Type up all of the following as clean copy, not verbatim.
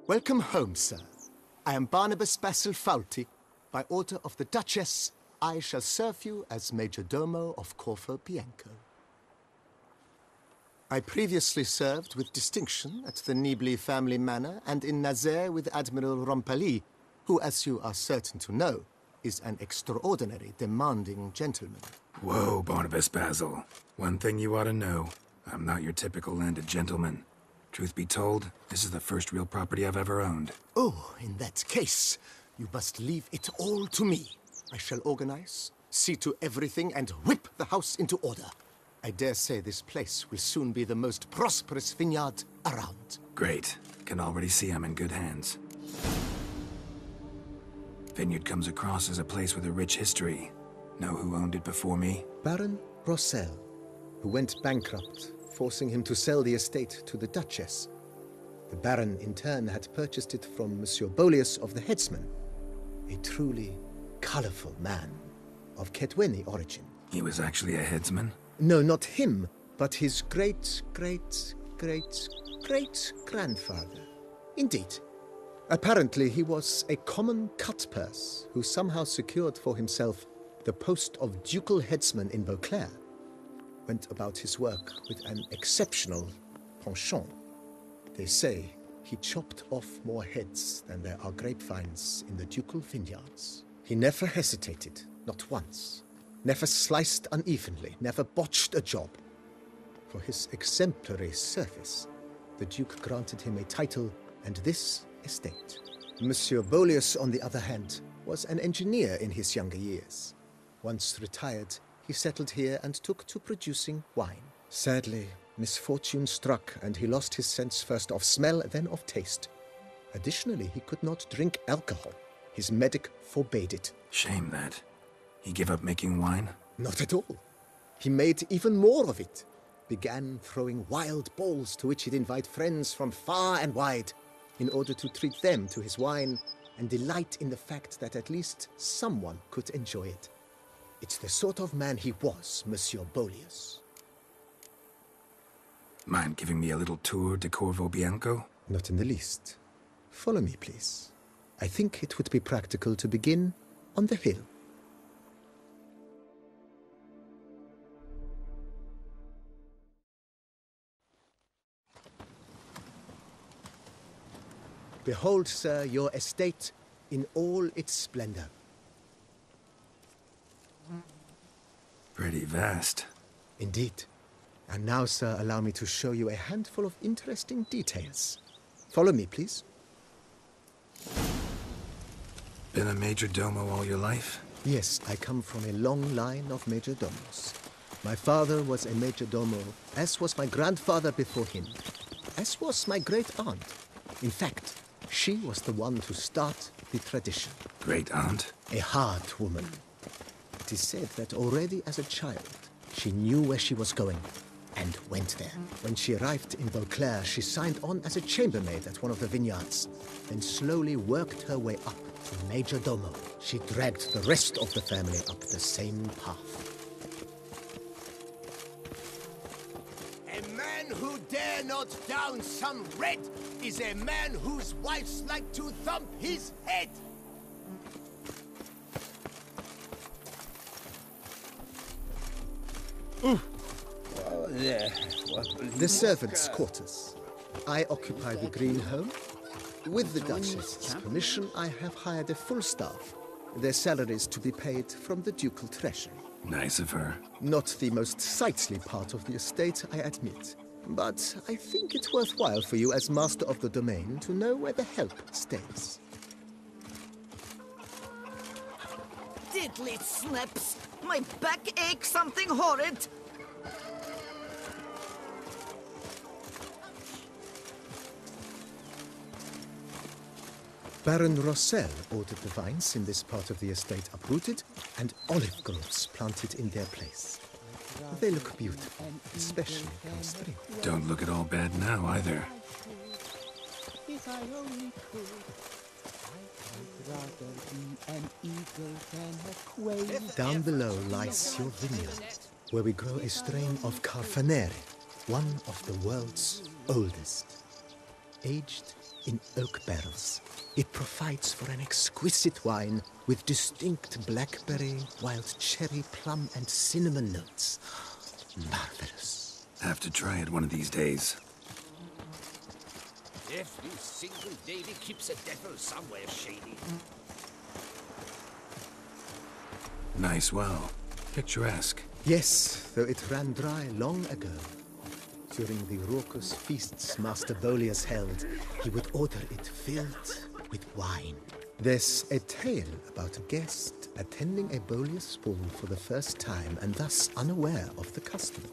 Welcome home, sir. I am Barnabas Basil Faulty. By order of the Duchess, I shall serve you as Major Domo of Corvo Bianco. I previously served with distinction at the Nibli family manor and in Nazaire with Admiral Rompali, who, as you are certain to know, is an extraordinary, demanding gentleman. Whoa, Barnabas Basil. One thing you ought to know. I'm not your typical landed gentleman. Truth be told, this is the first real property I've ever owned. Oh, in that case, you must leave it all to me. I shall organize, see to everything, and whip the house into order. I dare say this place will soon be the most prosperous vineyard around. Great. Can already see I'm in good hands. Vineyard comes across as a place with a rich history. Know who owned it before me? Baron Rossel, who went bankrupt, forcing him to sell the estate to the Duchess. The Baron, in turn, had purchased it from Monsieur Boleus of the Headsman, a truly colorful man of Ketweni origin. He was actually a headsman? No, not him, but his great-great-great-great-grandfather. Indeed. Apparently, he was a common cutpurse who somehow secured for himself the post of ducal headsman in Beauclair. Went about his work with an exceptional penchant. They say he chopped off more heads than there are grapevines in the ducal vineyards. He never hesitated, not once. Never sliced unevenly, never botched a job. For his exemplary service, the Duke granted him a title and this estate. Monsieur Boleus, on the other hand, was an engineer in his younger years. Once retired, he settled here and took to producing wine. Sadly, misfortune struck and he lost his sense first of smell, then of taste. Additionally, he could not drink alcohol. His medic forbade it. Shame that. He gave up making wine? Not at all. He made even more of it. Began throwing wild balls to which he'd invite friends from far and wide in order to treat them to his wine and delight in the fact that at least someone could enjoy it. It's the sort of man he was, Monsieur Boleus. Mind giving me a little tour de Corvo Bianco? Not in the least. Follow me, please. I think it would be practical to begin on the hill. Behold, sir, your estate in all its splendor. Pretty vast. Indeed. And now, sir, allow me to show you a handful of interesting details. Follow me, please. Been a major domo all your life? Yes, I come from a long line of major domos. My father was a major domo, as was my grandfather before him, as was my great-aunt. In fact, she was the one to start the tradition. Great-aunt? A hard woman. It is said that already as a child, she knew where she was going and went there. When she arrived in Beauclair, she signed on as a chambermaid at one of the vineyards, then slowly worked her way up to Major Domo. She dragged the rest of the family up the same path. A man who dare not down some red is a man whose wives like to thump his head. The servants' quarters. I occupy the green home. With the Duchess's permission, I have hired a full staff. Their salaries to be paid from the ducal treasury. Nice of her. Not the most sightly part of the estate, I admit. But I think it's worthwhile for you as master of the domain to know where the help stays. Diddly snaps! My back aches something horrid! Baron Rossel ordered the vines in this part of the estate uprooted and olive groves planted in their place. They look beautiful, especially come spring. Don't look at all bad now, either. If I only could, I'd rather be an eagle than a quail. Down below lies your vineyard, where we grow a strain of Carfanere, one of the world's oldest. Aged in oak barrels. It provides for an exquisite wine with distinct blackberry, wild cherry, plum, and cinnamon notes. Marvelous. Have to try it one of these days. Every single lady keeps a devil somewhere shady. Nice well. Picturesque. Yes, though it ran dry long ago. During the raucous feasts Master Bolius held, he would order it filled with wine. There's a tale about a guest attending a Bolius ball for the first time and thus unaware of the custom.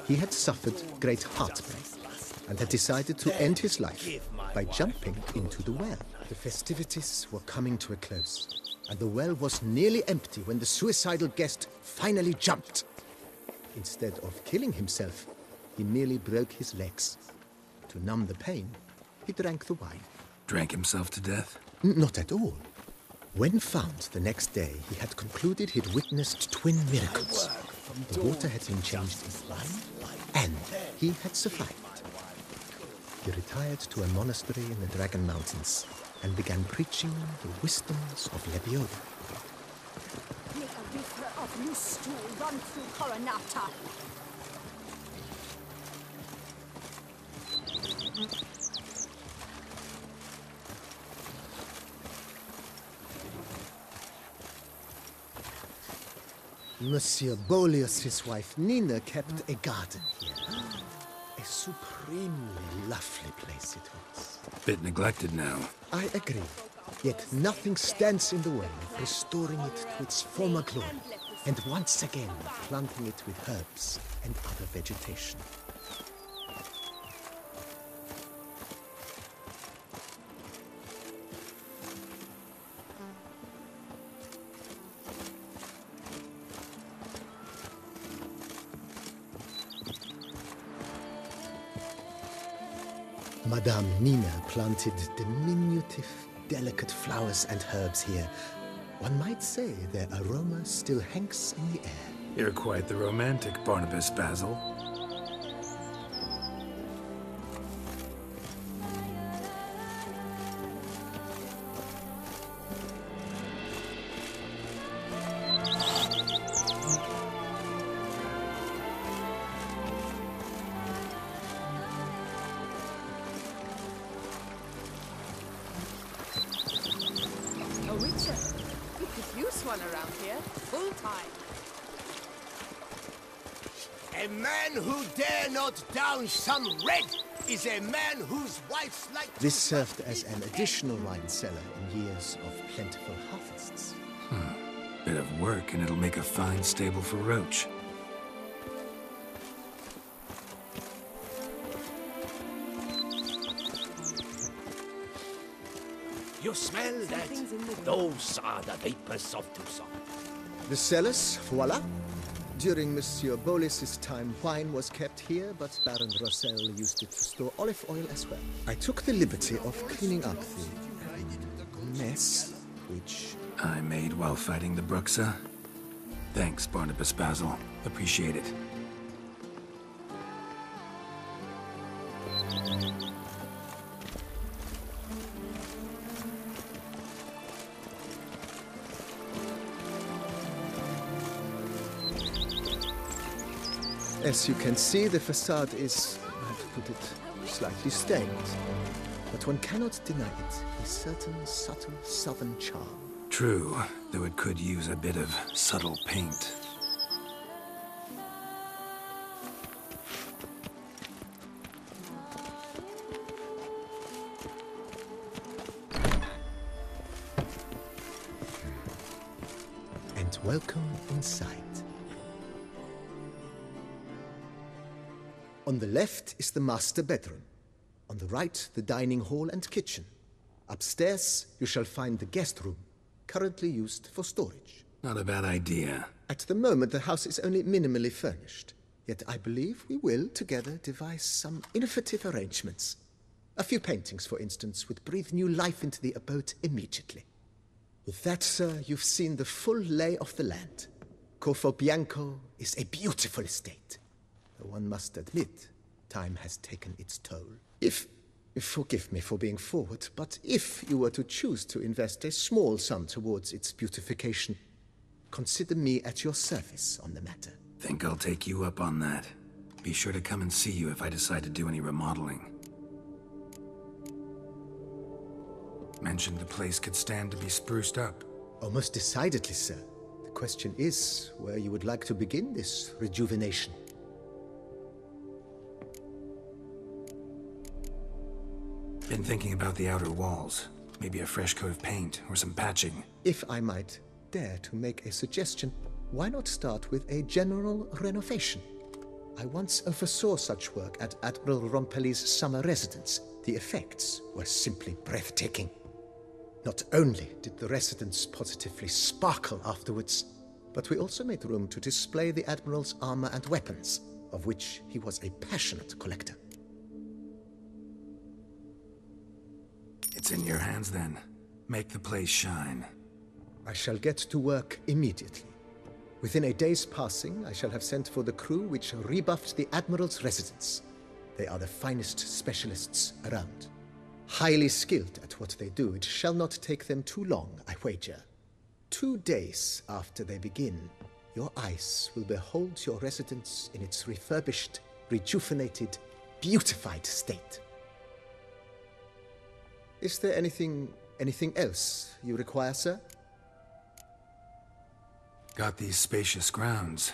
He had suffered great heartbreak and had decided to end his life by jumping into the well. The festivities were coming to a close, and the well was nearly empty when the suicidal guest finally jumped. Instead of killing himself, he merely broke his legs. To numb the pain, he drank the wine. Drank himself to death? Not at all. When found the next day, he had concluded he'd witnessed twin miracles. The water had been changed into wine, and he had survived. He retired to a monastery in the Dragon Mountains and began preaching the wisdoms of Lebioda. Make a river of new stool run through Coronata. Monsieur Bolius, his wife Nina, kept a garden here. A supremely lovely place it was. Bit neglected now. I agree. Yet nothing stands in the way of restoring it to its former glory, and once again planting it with herbs and other vegetation. Madame Nina planted diminutive, delicate flowers and herbs here. One might say their aroma still hangs in the air. You're quite the romantic, Barnabas Basil. A witcher. We could use one around here, full time. A man who dare not down some red is a man whose wife's like. This served as an additional wine cellar in years of plentiful harvests. Bit of work and it'll make a fine stable for Roach. You smell that? Those are the vapors of Toussaint. The cellars, voila. During Monsieur Bolis's time, wine was kept here, but Baron Rossel used it to store olive oil as well. I took the liberty of cleaning up the mess, which... I made while fighting the Bruxa. Thanks, Barnabas Basil. Appreciate it. As you can see, the facade is, how to put it, slightly stained. But one cannot deny it, a certain subtle southern charm. True, though it could use a bit of subtle paint. And welcome inside. On the left is the master bedroom. On the right, the dining hall and kitchen. Upstairs, you shall find the guest room, currently used for storage. Not a bad idea. At the moment, the house is only minimally furnished. Yet I believe we will, together, devise some innovative arrangements. A few paintings, for instance, would breathe new life into the abode immediately. With that, sir, you've seen the full lay of the land. Corvo Bianco is a beautiful estate. Though one must admit, time has taken its toll. If Forgive me for being forward, but if you were to choose to invest a small sum towards its beautification, consider me at your service on the matter. Think I'll take you up on that. Be sure to come and see you if I decide to do any remodeling. Mentioned the place could stand to be spruced up. Oh, most decidedly, sir. The question is where you would like to begin this rejuvenation. Been thinking about the outer walls. Maybe a fresh coat of paint or some patching. If I might dare to make a suggestion, why not start with a general renovation? I once oversaw such work at Admiral Rompelli's summer residence. The effects were simply breathtaking. Not only did the residence positively sparkle afterwards, but we also made room to display the Admiral's armor and weapons, of which he was a passionate collector. It's in your hands then. Make the place shine. I shall get to work immediately. Within a day's passing, I shall have sent for the crew which rebuffed the Admiral's residence. They are the finest specialists around. Highly skilled at what they do, it shall not take them too long, I wager. 2 days after they begin, your eyes will behold your residence in its refurbished, rejuvenated, beautified state. Is there anything else you require, sir? Got these spacious grounds.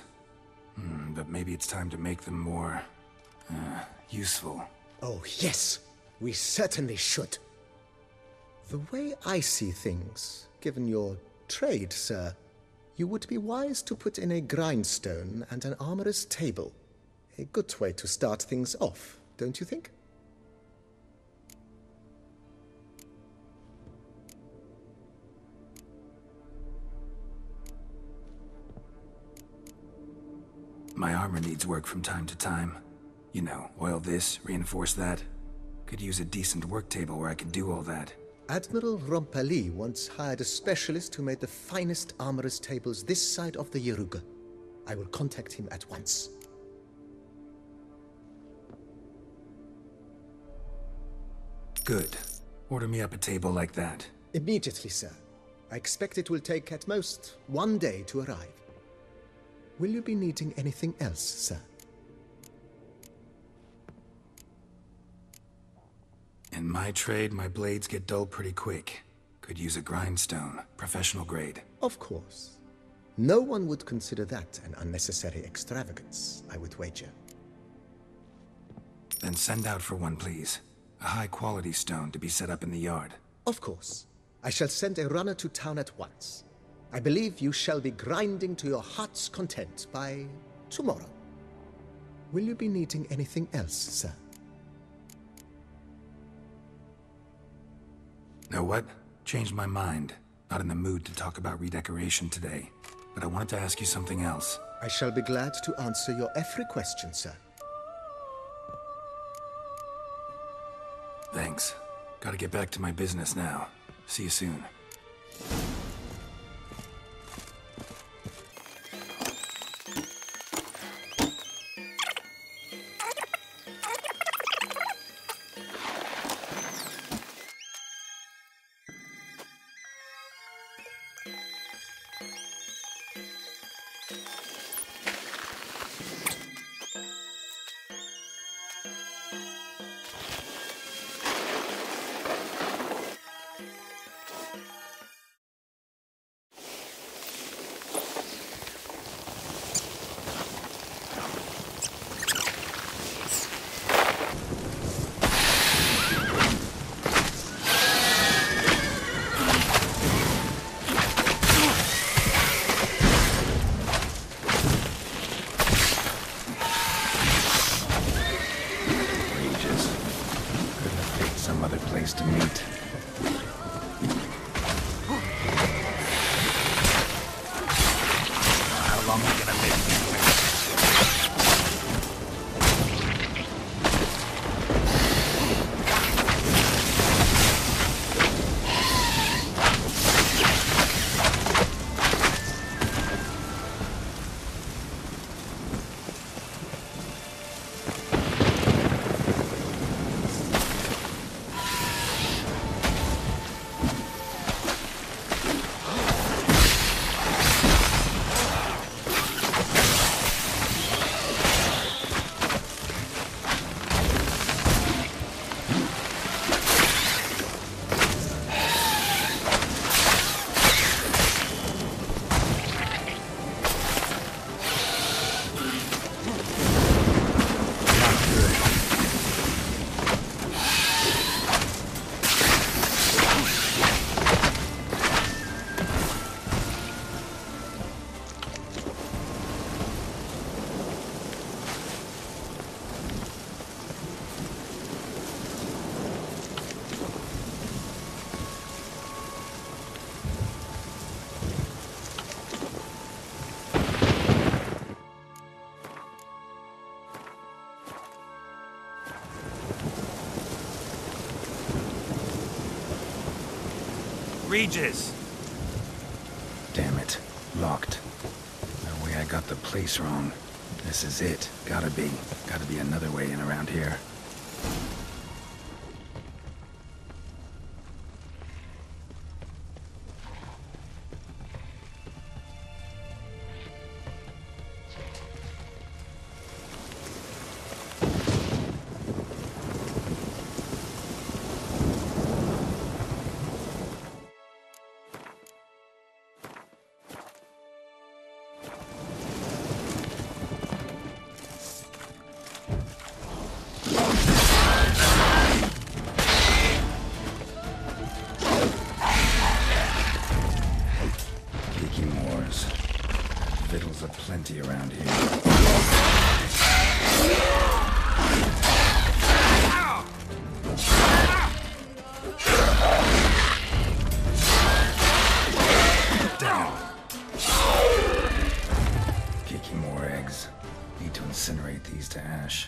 But maybe it's time to make them more... useful. Oh, yes! We certainly should. The way I see things, given your trade, sir, you would be wise to put in a grindstone and an armorer's table. A good way to start things off, don't you think? My armor needs work from time to time. You know, oil this, reinforce that. Could use a decent work table where I could do all that. Admiral Rompelli once hired a specialist who made the finest armorer's tables this side of the Yaruga. I will contact him at once. Good. Order me up a table like that. Immediately, sir. I expect it will take at most 1 day to arrive. Will you be needing anything else, sir? In my trade, my blades get dull pretty quick. Could use a grindstone, professional grade. Of course. No one would consider that an unnecessary extravagance, I would wager. Then send out for one, please. A high-quality stone to be set up in the yard. Of course. I shall send a runner to town at once. I believe you shall be grinding to your heart's content by tomorrow. Will you be needing anything else, sir? Know what? Changed my mind. Not in the mood to talk about redecoration today. But I wanted to ask you something else. I shall be glad to answer your every question, sir. Thanks. Gotta get back to my business now. See you soon. To meet. How long are you gonna live? Regis! Damn it. Locked. No way I got the place wrong. This is it. Gotta be another way in around here. Victuals are plenty around here. Down. Kicking more eggs. Need to incinerate these to ash.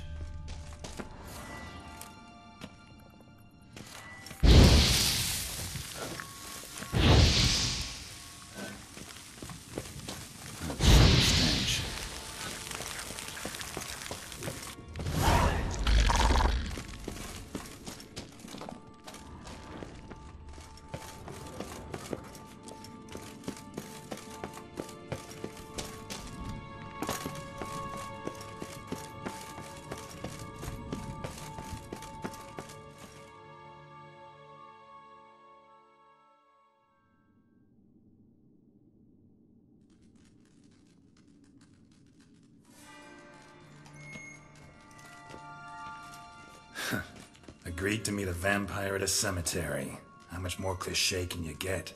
Agreed to meet a vampire at a cemetery. How much more cliché can you get?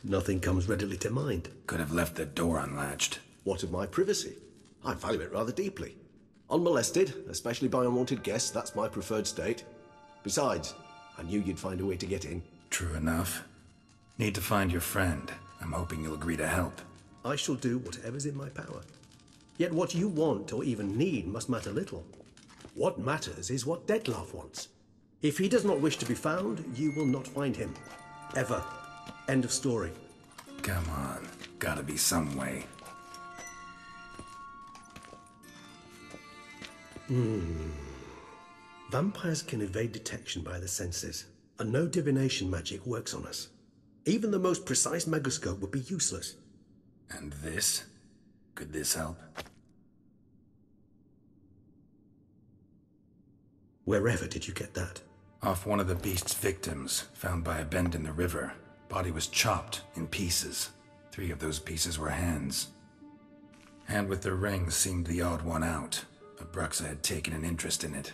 Nothing comes readily to mind. Could have left the door unlatched. What of my privacy? I value it rather deeply. Unmolested, especially by unwanted guests, that's my preferred state. Besides, I knew you'd find a way to get in. True enough. Need to find your friend. I'm hoping you'll agree to help. I shall do whatever's in my power. Yet what you want or even need must matter little. What matters is what Dettlaff wants. If he does not wish to be found, you will not find him. Ever. End of story. Come on. Gotta be some way. Vampires can evade detection by the senses, and no divination magic works on us. Even the most precise megascope would be useless. And this? Could this help? Wherever did you get that? Off one of the beast's victims, found by a bend in the river. Body was chopped in pieces. 3 of those pieces were hands. Hand with the ring seemed the odd one out. Abruxa had taken an interest in it.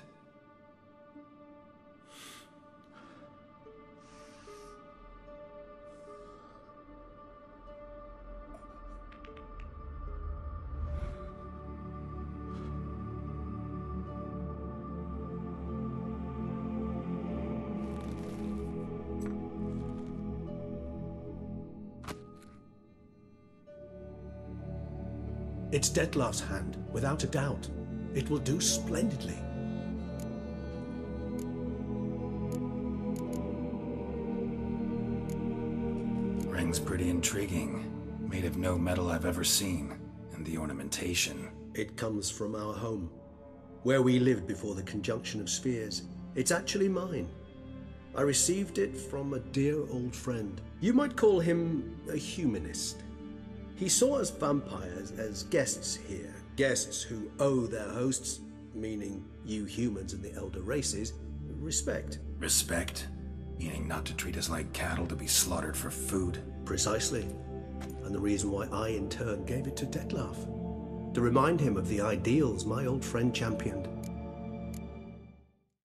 It's Dettlaff's hand, without a doubt. It will do splendidly. Ring's pretty intriguing. Made of no metal I've ever seen. And the ornamentation. It comes from our home, where we lived before the conjunction of spheres. It's actually mine. I received it from a dear old friend. You might call him a humanist. He saw us vampires as guests here. Guests who owe their hosts, meaning you humans and the elder races, respect. Respect? Meaning not to treat us like cattle to be slaughtered for food? Precisely. And the reason why I, in turn, gave it to Dettlaff. To remind him of the ideals my old friend championed.